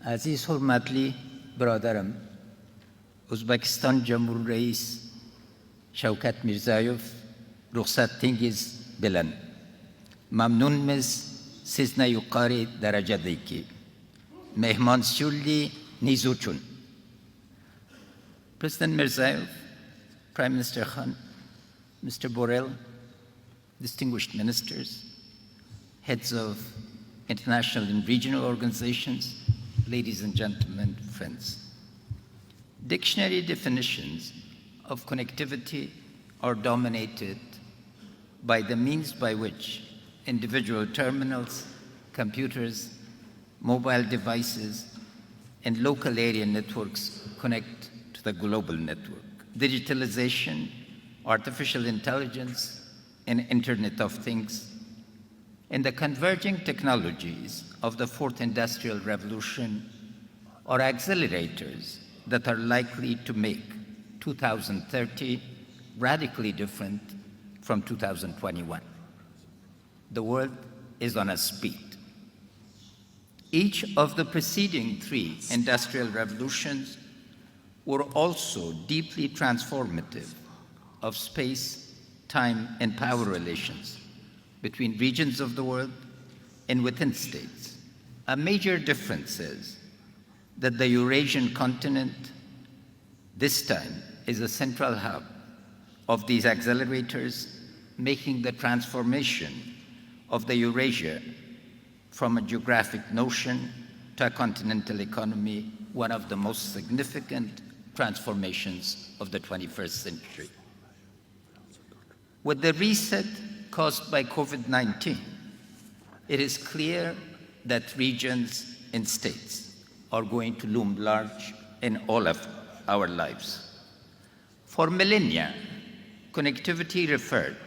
عزیز حرمتلی برادرم Uzbekistan Cumhur Reis Şevket Mirziyoyev ruhsattingiz bilan mamnunmiz sizni yuqori darajadagi mehmonsiz uchun. President Mirziyoyev, Prime Minister Khan, Mr. Borrell, distinguished ministers, heads of international and regional organizations, ladies and gentlemen, friends. Dictionary definitions of connectivity are dominated by the means by which individual terminals, computers, mobile devices, and local area networks connect to the global network. Digitalization, artificial intelligence, and Internet of Things, and the converging technologies of the Fourth Industrial Revolution are accelerators that are likely to make 2030 radically different from 2021. The world is on a speed. Each of the preceding three industrial revolutions were also deeply transformative of space, time, and power relations between regions of the world and within states. A major difference is that the Eurasian continent, this time, is a central hub of these accelerators, making the transformation of the Eurasia from a geographic notion to a continental economy one of the most significant transformations of the 21st century. With the reset caused by COVID-19, it is clear that regions and states are going to loom large in all of our lives. For millennia, connectivity referred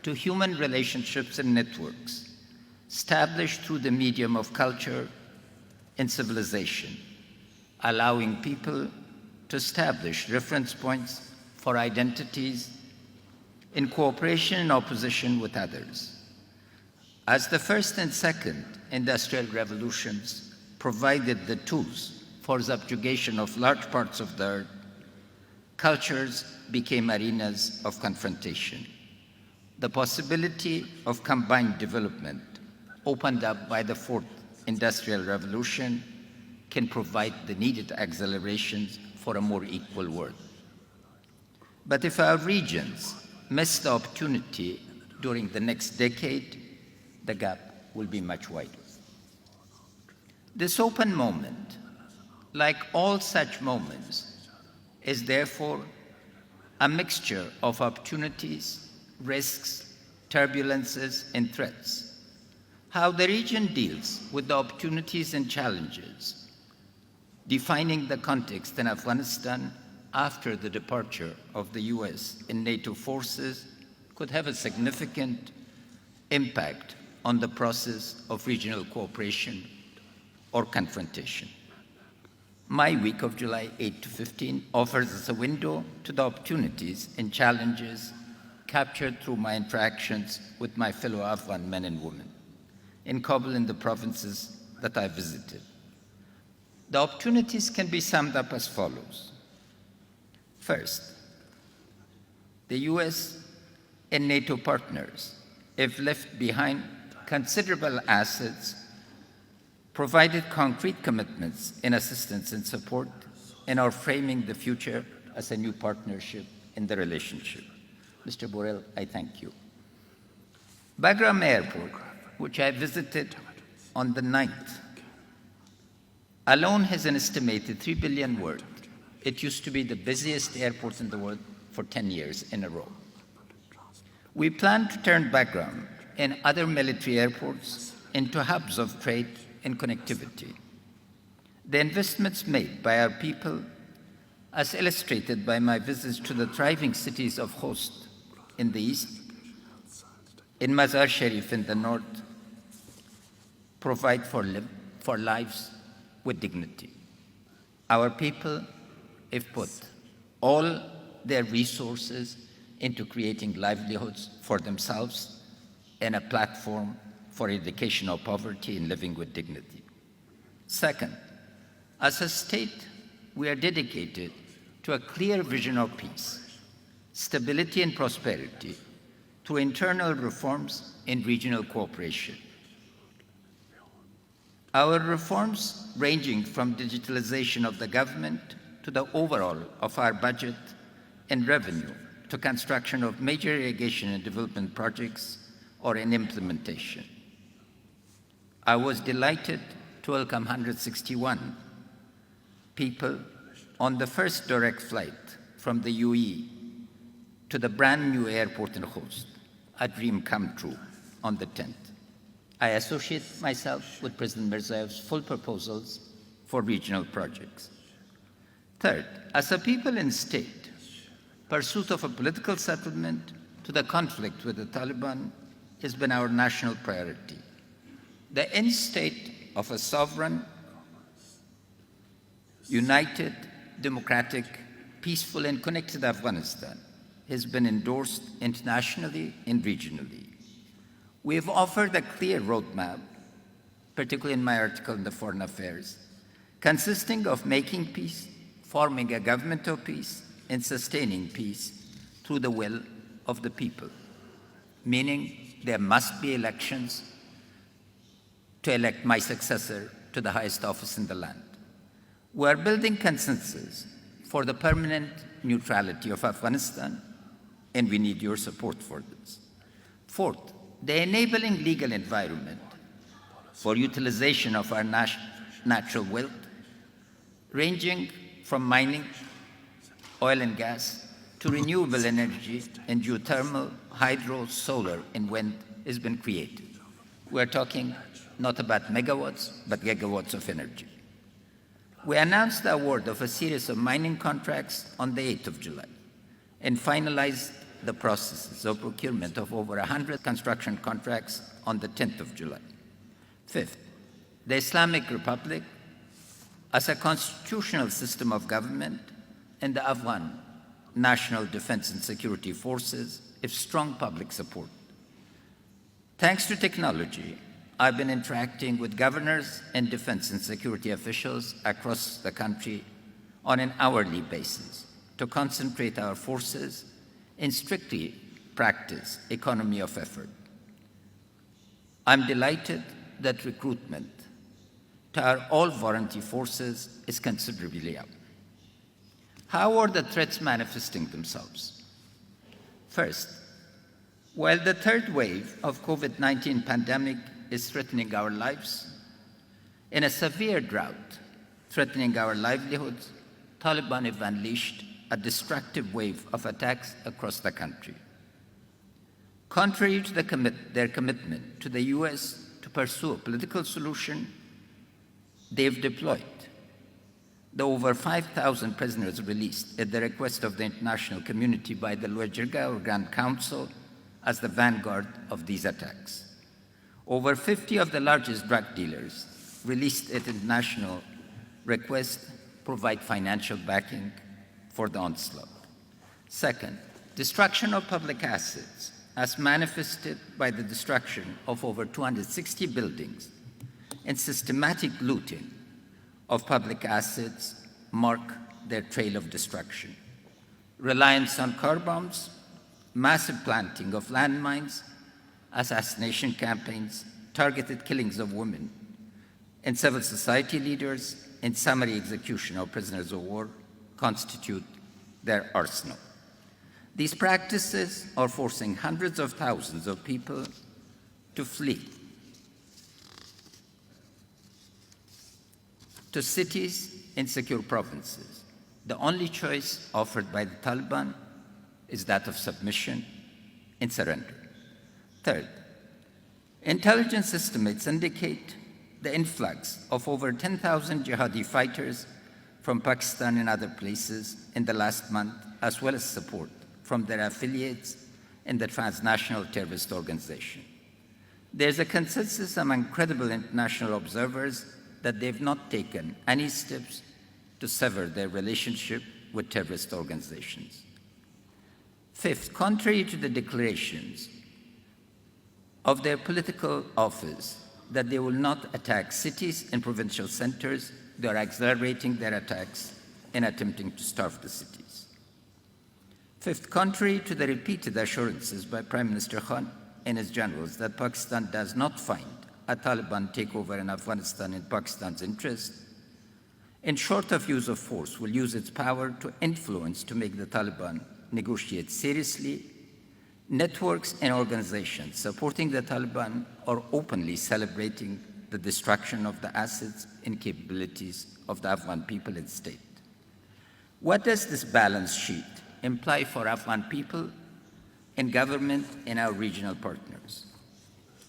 to human relationships and networks established through the medium of culture and civilization, allowing people to establish reference points for identities in cooperation and opposition with others. As the first and second industrial revolutions provided the tools for subjugation of large parts of the earth, cultures became arenas of confrontation. The possibility of combined development opened up by the Fourth Industrial Revolution can provide the needed accelerations for a more equal world. But if our regions miss the opportunity during the next decade, the gap will be much wider. This open moment, like all such moments, is therefore a mixture of opportunities, risks, turbulences, and threats. How the region deals with the opportunities and challenges, defining the context in Afghanistan after the departure of the US and NATO forces, could have a significant impact on the process of regional cooperation or confrontation. My week of July 8 to 15 offers us a window to the opportunities and challenges captured through my interactions with my fellow Afghan men and women in Kabul and the provinces that I visited. The opportunities can be summed up as follows. First, the US and NATO partners have left behind considerable assets, provided concrete commitments in assistance and support, and are framing the future as a new partnership in the relationship. Mr. Borrell, I thank you. Bagram Airport, which I visited on the 9th, alone has an estimated 3 billion worth. It used to be the busiest airport in the world for 10 years in a row. We plan to turn Bagram and other military airports into hubs of trade and connectivity. The investments made by our people, as illustrated by my visits to the thriving cities of Khost in the east, in Mazar Sharif in the north, provide for lives with dignity. Our people have put all their resources into creating livelihoods for themselves and a platform for eradication of poverty and living with dignity. Second, As a state, we are dedicated to a clear vision of peace, stability, and prosperity through internal reforms and regional cooperation. Our reforms, ranging from digitalization of the government to the overhaul of our budget and revenue to construction of major irrigation and development projects, are in implementation. I was delighted to welcome 161 people on the first direct flight from the UAE to the brand new airport in Khost, a dream come true, on the 10th. I associate myself with President Mirzayev's full proposals for regional projects. Third, as a people and state, pursuit of a political settlement to the conflict with the Taliban has been our national priority. The end state of a sovereign, united, democratic, peaceful, and connected Afghanistan has been endorsed internationally and regionally. We have offered a clear roadmap, particularly in my article in the Foreign Affairs, consisting of making peace, forming a government of peace, and sustaining peace through the will of the people, meaning there must be elections to elect my successor to the highest office in the land. We are building consensus for the permanent neutrality of Afghanistan, and we need your support for this. Fourth, the enabling legal environment for utilization of our natural wealth, ranging from mining, oil and gas, to renewable energy and geothermal, hydro, solar, and wind has been created. We're talking not about megawatts, but gigawatts of energy. We announced the award of a series of mining contracts on the 8th of July and finalized the processes of procurement of over 100 construction contracts on the 10th of July. Fifth, the Islamic Republic as a constitutional system of government and the Afghan National Defense and Security Forces have strong public support. Thanks to technology, I've been interacting with governors and defense and security officials across the country on an hourly basis to concentrate our forces and strictly practice economy of effort. I'm delighted that recruitment to our all-volunteer forces is considerably up. How are the threats manifesting themselves? First, while the third wave of COVID-19 pandemic is threatening our lives, in a severe drought threatening our livelihoods, Taliban have unleashed a destructive wave of attacks across the country. Contrary to their commitment to the US to pursue a political solution, they've deployed the over 5,000 prisoners released at the request of the international community by the Lajirga or Grand Council as the vanguard of these attacks. Over 50 of the largest drug dealers released at international request provide financial backing for the onslaught. Second, destruction of public assets as manifested by the destruction of over 260 buildings and systematic looting of public assets mark their trail of destruction. Reliance on car bombs, massive planting of landmines, assassination campaigns, targeted killings of women and civil society leaders, and summary execution of prisoners of war constitute their arsenal. These practices are forcing hundreds of thousands of people to flee to cities and secure provinces. The only choice offered by the Taliban is that of submission and surrender. Third, intelligence estimates indicate the influx of over 10,000 jihadi fighters from Pakistan and other places in the last month, as well as support from their affiliates in the transnational terrorist organization. There's a consensus among credible international observers that they've not taken any steps to sever their relationship with terrorist organizations. Fifth, contrary to the declarations of their political office that they will not attack cities and provincial centers. They are accelerating their attacks and attempting to starve the cities. Fifth, contrary to the repeated assurances by Prime Minister Khan and his generals that Pakistan does not find a Taliban takeover in Afghanistan in Pakistan's interest, and short of use of force, will use its power to influence to make the Taliban negotiate seriously, networks and organizations supporting the Taliban are openly celebrating the destruction of the assets and capabilities of the Afghan people and state. What does this balance sheet imply for Afghan people and government and our regional partners?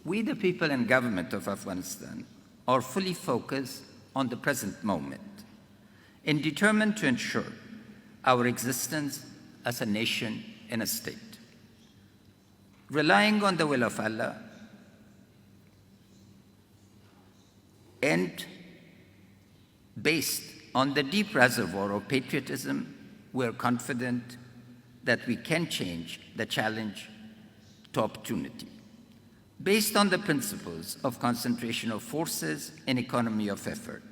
We, the people and government of Afghanistan, are fully focused on the present moment and determined to ensure our existence as a nation and a state. Relying on the will of Allah and based on the deep reservoir of patriotism, we are confident that we can change the challenge to opportunity. Based on the principles of concentration of forces and economy of effort,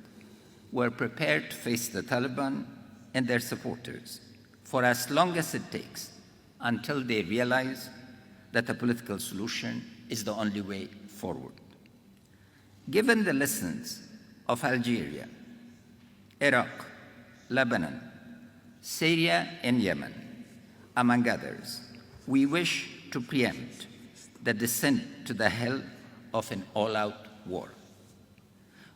we are prepared to face the Taliban and their supporters for as long as it takes until they realize that a political solution is the only way forward. Given the lessons of Algeria, Iraq, Lebanon, Syria, and Yemen, among others, we wish to preempt the descent to the hell of an all-out war.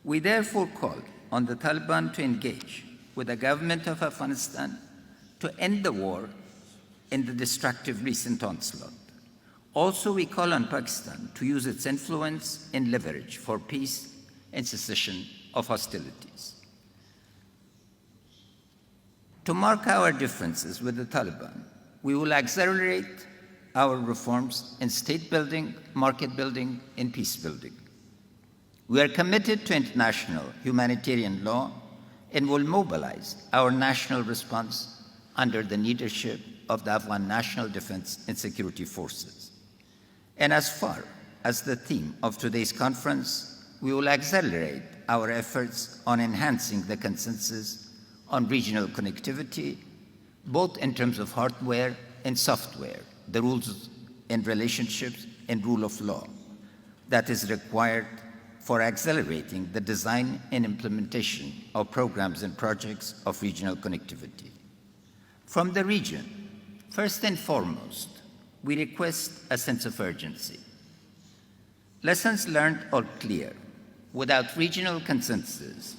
We therefore call on the Taliban to engage with the government of Afghanistan to end the war and the destructive recent onslaught. Also, we call on Pakistan to use its influence and leverage for peace and cessation of hostilities. To mark our differences with the Taliban, we will accelerate our reforms in state building, market building, and peace building. We are committed to international humanitarian law and will mobilize our national response under the leadership of the Afghan National Defense and Security Forces. And as far as the theme of today's conference, we will accelerate our efforts on enhancing the consensus on regional connectivity, both in terms of hardware and software, the rules and relationships and rule of law that is required for accelerating the design and implementation of programs and projects of regional connectivity. From the region, first and foremost, we request a sense of urgency. Lessons learned are clear. Without regional consensus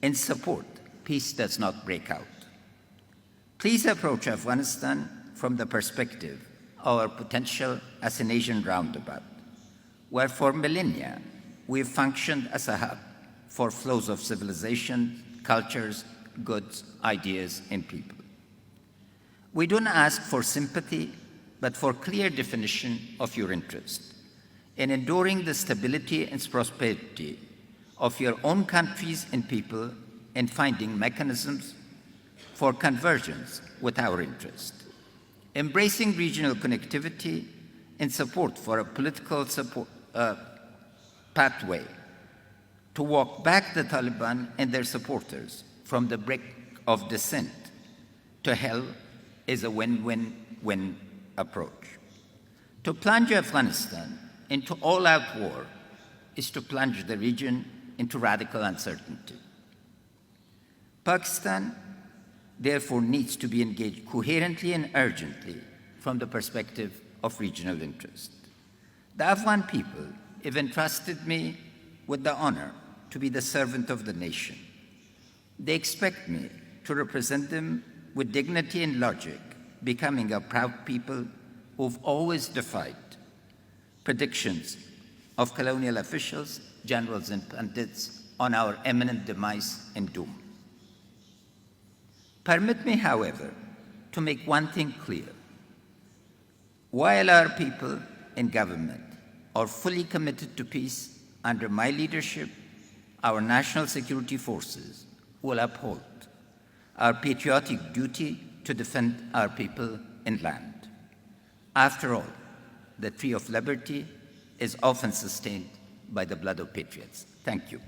and support, peace does not break out. Please approach Afghanistan from the perspective of our potential as an Asian roundabout, where for millennia we've functioned as a hub for flows of civilization, cultures, goods, ideas, and people. We don't ask for sympathy, but for clear definition of your interest in enduring the stability and prosperity of your own countries and people and finding mechanisms for convergence with our interest. Embracing regional connectivity and support for a political pathway to walk back the Taliban and their supporters from the brink of descent to hell is a win-win-win approach. To plunge Afghanistan into all-out war is to plunge the region into radical uncertainty. Pakistan, therefore, needs to be engaged coherently and urgently from the perspective of regional interest. The Afghan people have entrusted me with the honor to be the servant of the nation. They expect me to represent them with dignity and logic, becoming a proud people who've always defied predictions of colonial officials, generals, and pundits on our imminent demise and doom. Permit me, however, to make one thing clear. While our people and government are fully committed to peace, under my leadership, our national security forces will uphold our patriotic duty to defend our people and land. After all, the tree of liberty is often sustained by the blood of patriots. Thank you.